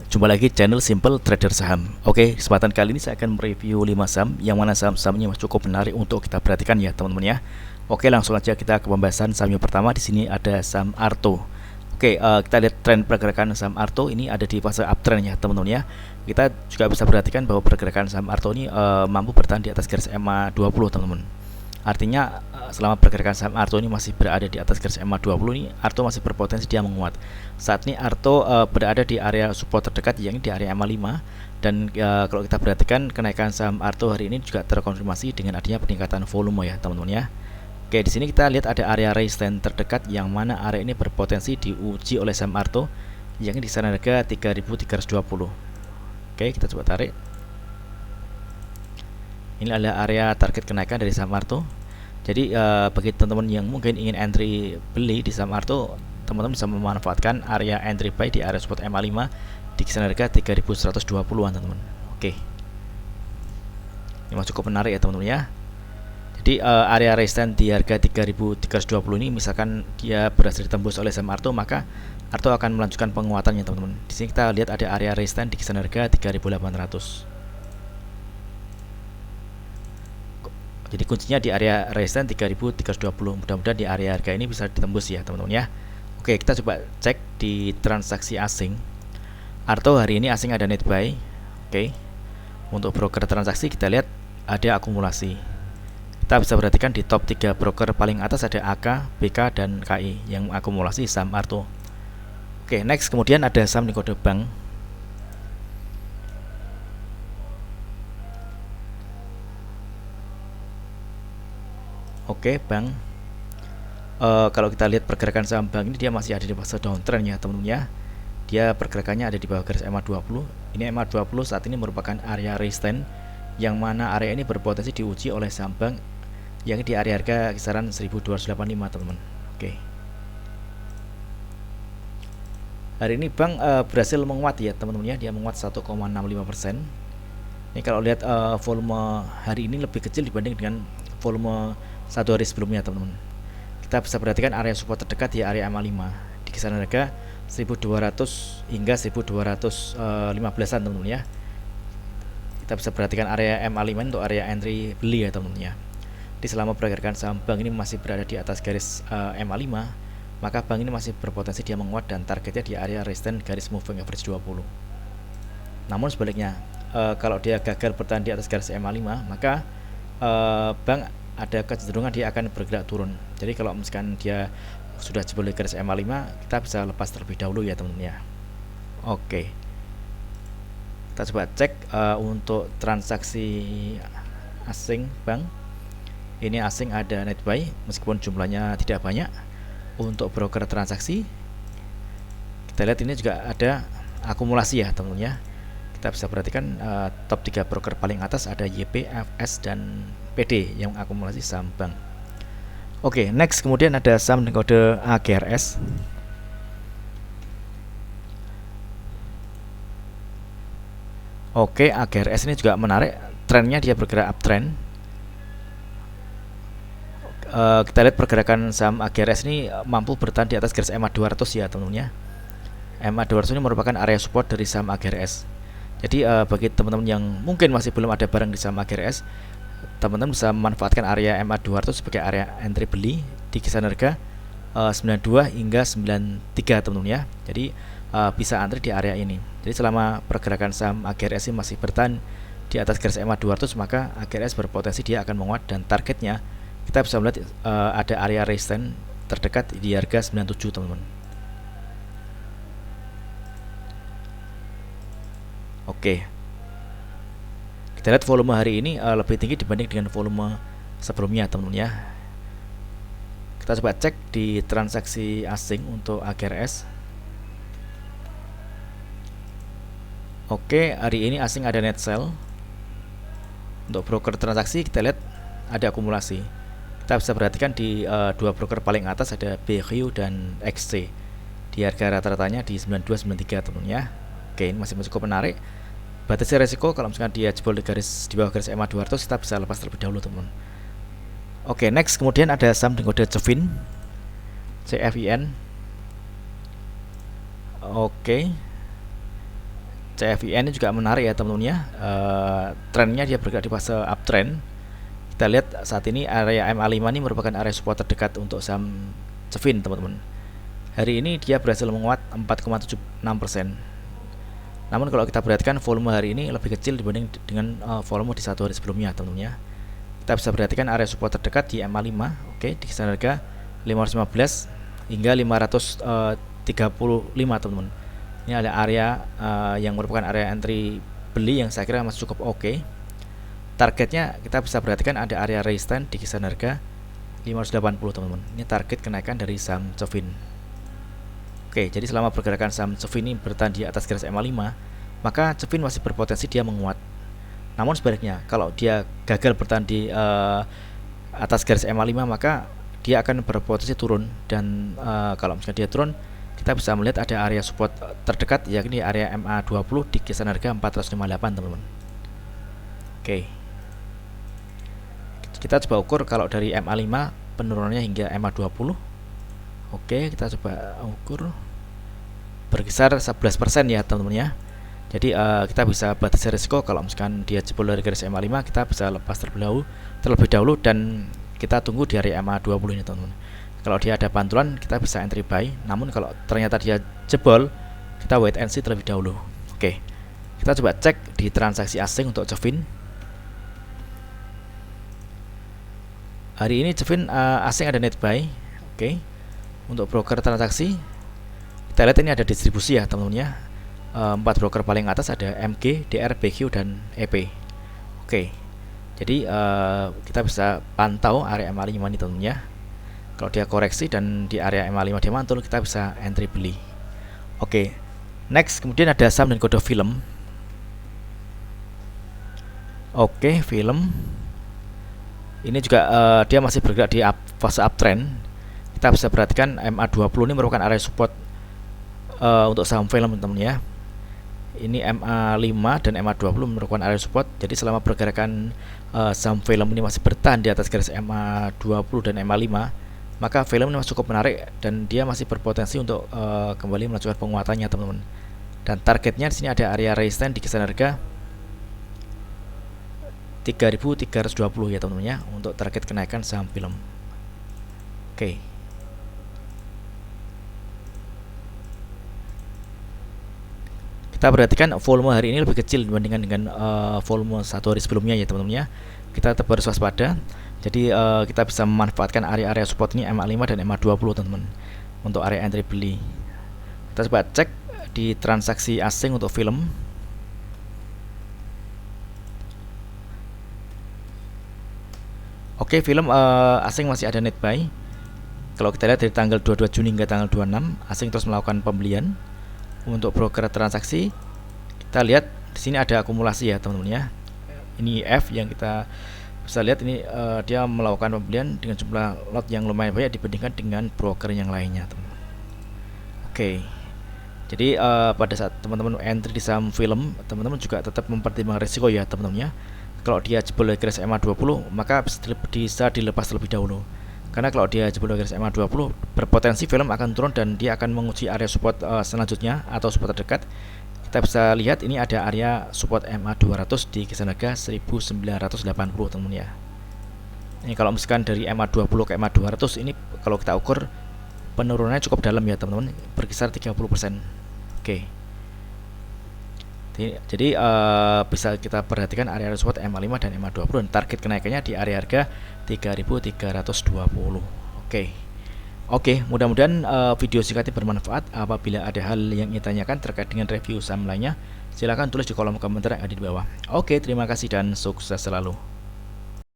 Jumpa lagi channel Simple Trader Saham. Oke, kesempatan kali ini saya akan mereview 5 saham yang mana saham-sahamnya cukup menarik untuk kita perhatikan ya teman-teman ya. Oke, langsung aja kita ke pembahasan saham yang pertama. Di sini ada saham Arto. Oke, kita lihat tren pergerakan saham Arto ini ada di fase uptrend ya teman-teman ya. Kita juga bisa perhatikan bahwa pergerakan saham Arto ini mampu bertahan di atas garis EMA 20 teman-teman. Artinya selama pergerakan saham Arto ini masih berada di atas garis EMA 20 ini, Arto masih berpotensi dia menguat. Saat ini Arto berada di area support terdekat yang di area EMA 5 dan kalau kita perhatikan kenaikan saham Arto hari ini juga terkonfirmasi dengan adanya peningkatan volume ya teman-teman ya. Oke, di sini kita lihat ada area resistance terdekat yang mana area ini berpotensi diuji oleh saham Arto yang di sana harga 3.320. Oke, kita coba tarik. Ini adalah area target kenaikan dari saham Arto. Jadi bagi teman-teman yang mungkin ingin entry beli di saham Arto, teman-teman bisa memanfaatkan area entry buy di area support EMA 5 di kisaran harga 3.120-an teman-teman. Oke. Ini masih cukup menarik ya teman-teman ya. Jadi area resistance di harga 3.320 ini misalkan dia berhasil ditembus oleh saham Arto, maka Arto akan melanjutkan penguatannya teman-teman. Di sini kita lihat ada area resistance di kisaran harga 3.800. Jadi kuncinya di area resistance 3.320. Mudah-mudahan di area harga ini bisa ditembus ya teman-teman ya. Oke, kita coba cek di transaksi asing. Arto hari ini asing ada net buy. Oke. Untuk broker transaksi kita lihat ada akumulasi. Kita bisa perhatikan di top 3 broker paling atas ada AK, BK dan KI yang akumulasi saham Arto. Oke, next kemudian ada saham di kode bank. Oke, bank. Kalau kita lihat pergerakan saham bank ini dia masih ada di fase downtrend ya teman-teman ya. Dia pergerakannya ada di bawah garis EMA 20. Ini EMA 20 saat ini merupakan area resistance yang mana area ini berpotensi diuji oleh saham bank yang di area harga kisaran 1285 teman-teman. Oke. Hari ini bank berhasil menguat ya teman-teman ya. Dia menguat 1,65%. Ini kalau lihat volume hari ini lebih kecil dibanding dengan volume satu hari sebelumnya teman-teman. Kita bisa perhatikan area support terdekat di area EMA 5 di kisaran harga 1200 hingga 1215-an teman-teman ya. Kita bisa perhatikan area EMA 5 untuk area entry beli ya teman-teman ya. Di selama pergerakan saham bank ini masih berada di atas garis EMA 5, maka bank ini masih berpotensi dia menguat dan targetnya di area resistance garis moving average 20. Namun sebaliknya, kalau dia gagal bertahan di atas garis EMA 5, maka bank ada kecenderungan dia akan bergerak turun. Jadi kalau misalkan dia sudah jebol di garis EMA 5, kita bisa lepas terlebih dahulu ya teman-teman ya. Oke. Kita coba cek untuk transaksi asing bank. Ini asing ada net buy meskipun jumlahnya tidak banyak. Untuk broker transaksi kita lihat ini juga ada akumulasi ya teman-teman ya. Kita bisa perhatikan top 3 broker paling atas ada YP, FS dan PD yang akumulasi saham bank. Oke, next kemudian ada saham dengan kode AGRS. Oke, AGRS ini juga menarik, trennya dia bergerak uptrend. Kita lihat pergerakan saham AGRS ini mampu bertahan di atas garis EMA 200 ya teman-teman ya. EMA 200 ini merupakan area support dari saham AGRS. Jadi bagi teman-teman yang mungkin masih belum ada barang di saham AGRS, teman-teman bisa memanfaatkan area EMA 200 sebagai area entry beli di kisaran harga 92 hingga 93 teman-teman ya. Jadi bisa antri di area ini. Jadi selama pergerakan saham AGRS ini masih bertahan di atas garis EMA 200, maka AGRS berpotensi dia akan menguat dan targetnya kita bisa melihat ada area resistance terdekat di harga 97 teman-teman. Oke. Kita lihat volume hari ini lebih tinggi dibanding dengan volume sebelumnya teman-teman ya. Kita coba cek di transaksi asing untuk AGRS. Oke, hari ini asing ada net sell. Untuk broker transaksi kita lihat ada akumulasi. Kita bisa perhatikan di 2 broker paling atas ada BQ dan XC. Di harga rata-ratanya di 92.93 teman-teman ya. Oke, ini masih cukup menarik. Batasnya resiko kalau misalkan dia jebol di bawah garis EMA 200, kita bisa lepas terlebih dahulu teman-teman. Oke, next kemudian ada saham dengan kode CFIN. CFIN. Oke. CFIN ini juga menarik ya teman-teman ya. Trennya dia bergerak di fase uptrend. Kita lihat saat ini area MA5 ini merupakan area support terdekat untuk saham Cefin teman-teman. Hari ini dia berhasil menguat 4,76%. Namun kalau kita perhatikan volume hari ini lebih kecil dibanding dengan volume di satu hari sebelumnya teman-teman ya. Kita bisa perhatikan area support terdekat di MA5, oke, di kisaran harga 515 hingga 535 teman-teman. Ini ada area yang merupakan area entry beli yang saya kira masih cukup oke. Targetnya kita bisa perhatikan ada area resistance di kisaran harga 580 teman-teman. Ini target kenaikan dari saham Cefin. Oke, jadi selama pergerakan saham Cefin ini bertahan di atas garis MA5, maka Cefin masih berpotensi dia menguat. Namun sebaliknya, kalau dia gagal bertahan di atas garis MA5, maka dia akan berpotensi turun. Dan kalau misalnya dia turun, kita bisa melihat ada area support terdekat, yakni area MA20 di kisaran harga 458 teman-teman. Oke, kita coba ukur kalau dari MA5 penurunannya hingga MA20. Oke, kita coba ukur berkisar 11% ya teman-teman ya. Jadi kita bisa batasi risiko kalau misalkan dia jebol dari garis MA5, kita bisa lepas terlebih dahulu dan kita tunggu di area MA20 ini teman-teman. Kalau dia ada pantulan, kita bisa entry buy. Namun kalau ternyata dia jebol, kita wait and see terlebih dahulu. Oke, kita coba cek di transaksi asing untuk Cefin. Hari ini Cefin asing ada net buy. Oke, untuk broker transaksi kita lihat ini ada distribusi ya teman-teman ya. 4 broker paling atas ada MG, DR, BQ, dan EP. Oke, jadi kita bisa pantau area MA5 ini teman-teman ya. Kalau dia koreksi dan di area MA5 dia mantul, kita bisa entry beli. Oke, next kemudian ada saham dan kode film. Oke, film ini juga dia masih bergerak di fase uptrend. Kita bisa perhatikan MA20 ini merupakan area support untuk saham film teman-teman ya. Ini MA5 dan MA20 merupakan area support. Jadi selama pergerakan saham film ini masih bertahan di atas garis MA20 dan MA5, maka film ini masih cukup menarik dan dia masih berpotensi untuk kembali melanjutkan penguatannya teman-teman. Dan targetnya di sini ada area resistance di kisaran harga 3.320 ya teman-teman ya, untuk target kenaikan saham film. Oke. Kita perhatikan volume hari ini lebih kecil dibandingkan dengan volume satu hari sebelumnya ya teman-teman ya. Kita tetap harus waspada. Jadi kita bisa memanfaatkan area-area support ini MA5 dan MA20 teman-teman untuk area entry beli. Kita coba cek di transaksi asing untuk film. Oke, film asing masih ada net buy. Kalau kita lihat dari tanggal 22 Juni hingga tanggal 26, asing terus melakukan pembelian. Untuk broker transaksi, kita lihat di sini ada akumulasi ya teman-teman ya. Ini F yang kita bisa lihat ini dia melakukan pembelian dengan jumlah lot yang lumayan banyak dibandingkan dengan broker yang lainnya teman-teman. Oke, jadi pada saat teman-teman entry di saham film, teman-teman juga tetap mempertimbangkan risiko ya teman-teman ya. Kalau dia jebol dari garis MA20, maka bisa dilepas terlebih dahulu. Karena kalau dia jebol dari garis MA20, berpotensi film akan turun dan dia akan menguji area support selanjutnya atau support terdekat. Kita bisa lihat ini ada area support MA200 di kisaran harga 1980 teman-teman ya. Ini kalau misalkan dari MA20 ke MA200 ini kalau kita ukur penurunannya cukup dalam ya teman-teman, berkisar 30%. Oke. Jadi bisa kita perhatikan area support MA5 dan MA20 dan target kenaikannya di area harga 3.320. Oke, mudah-mudahan video singkat ini bermanfaat. Apabila ada hal yang ingin tanyakan terkait dengan review saham lainnya, silakan tulis di kolom komentar yang ada di bawah. Oke, terima kasih dan sukses selalu.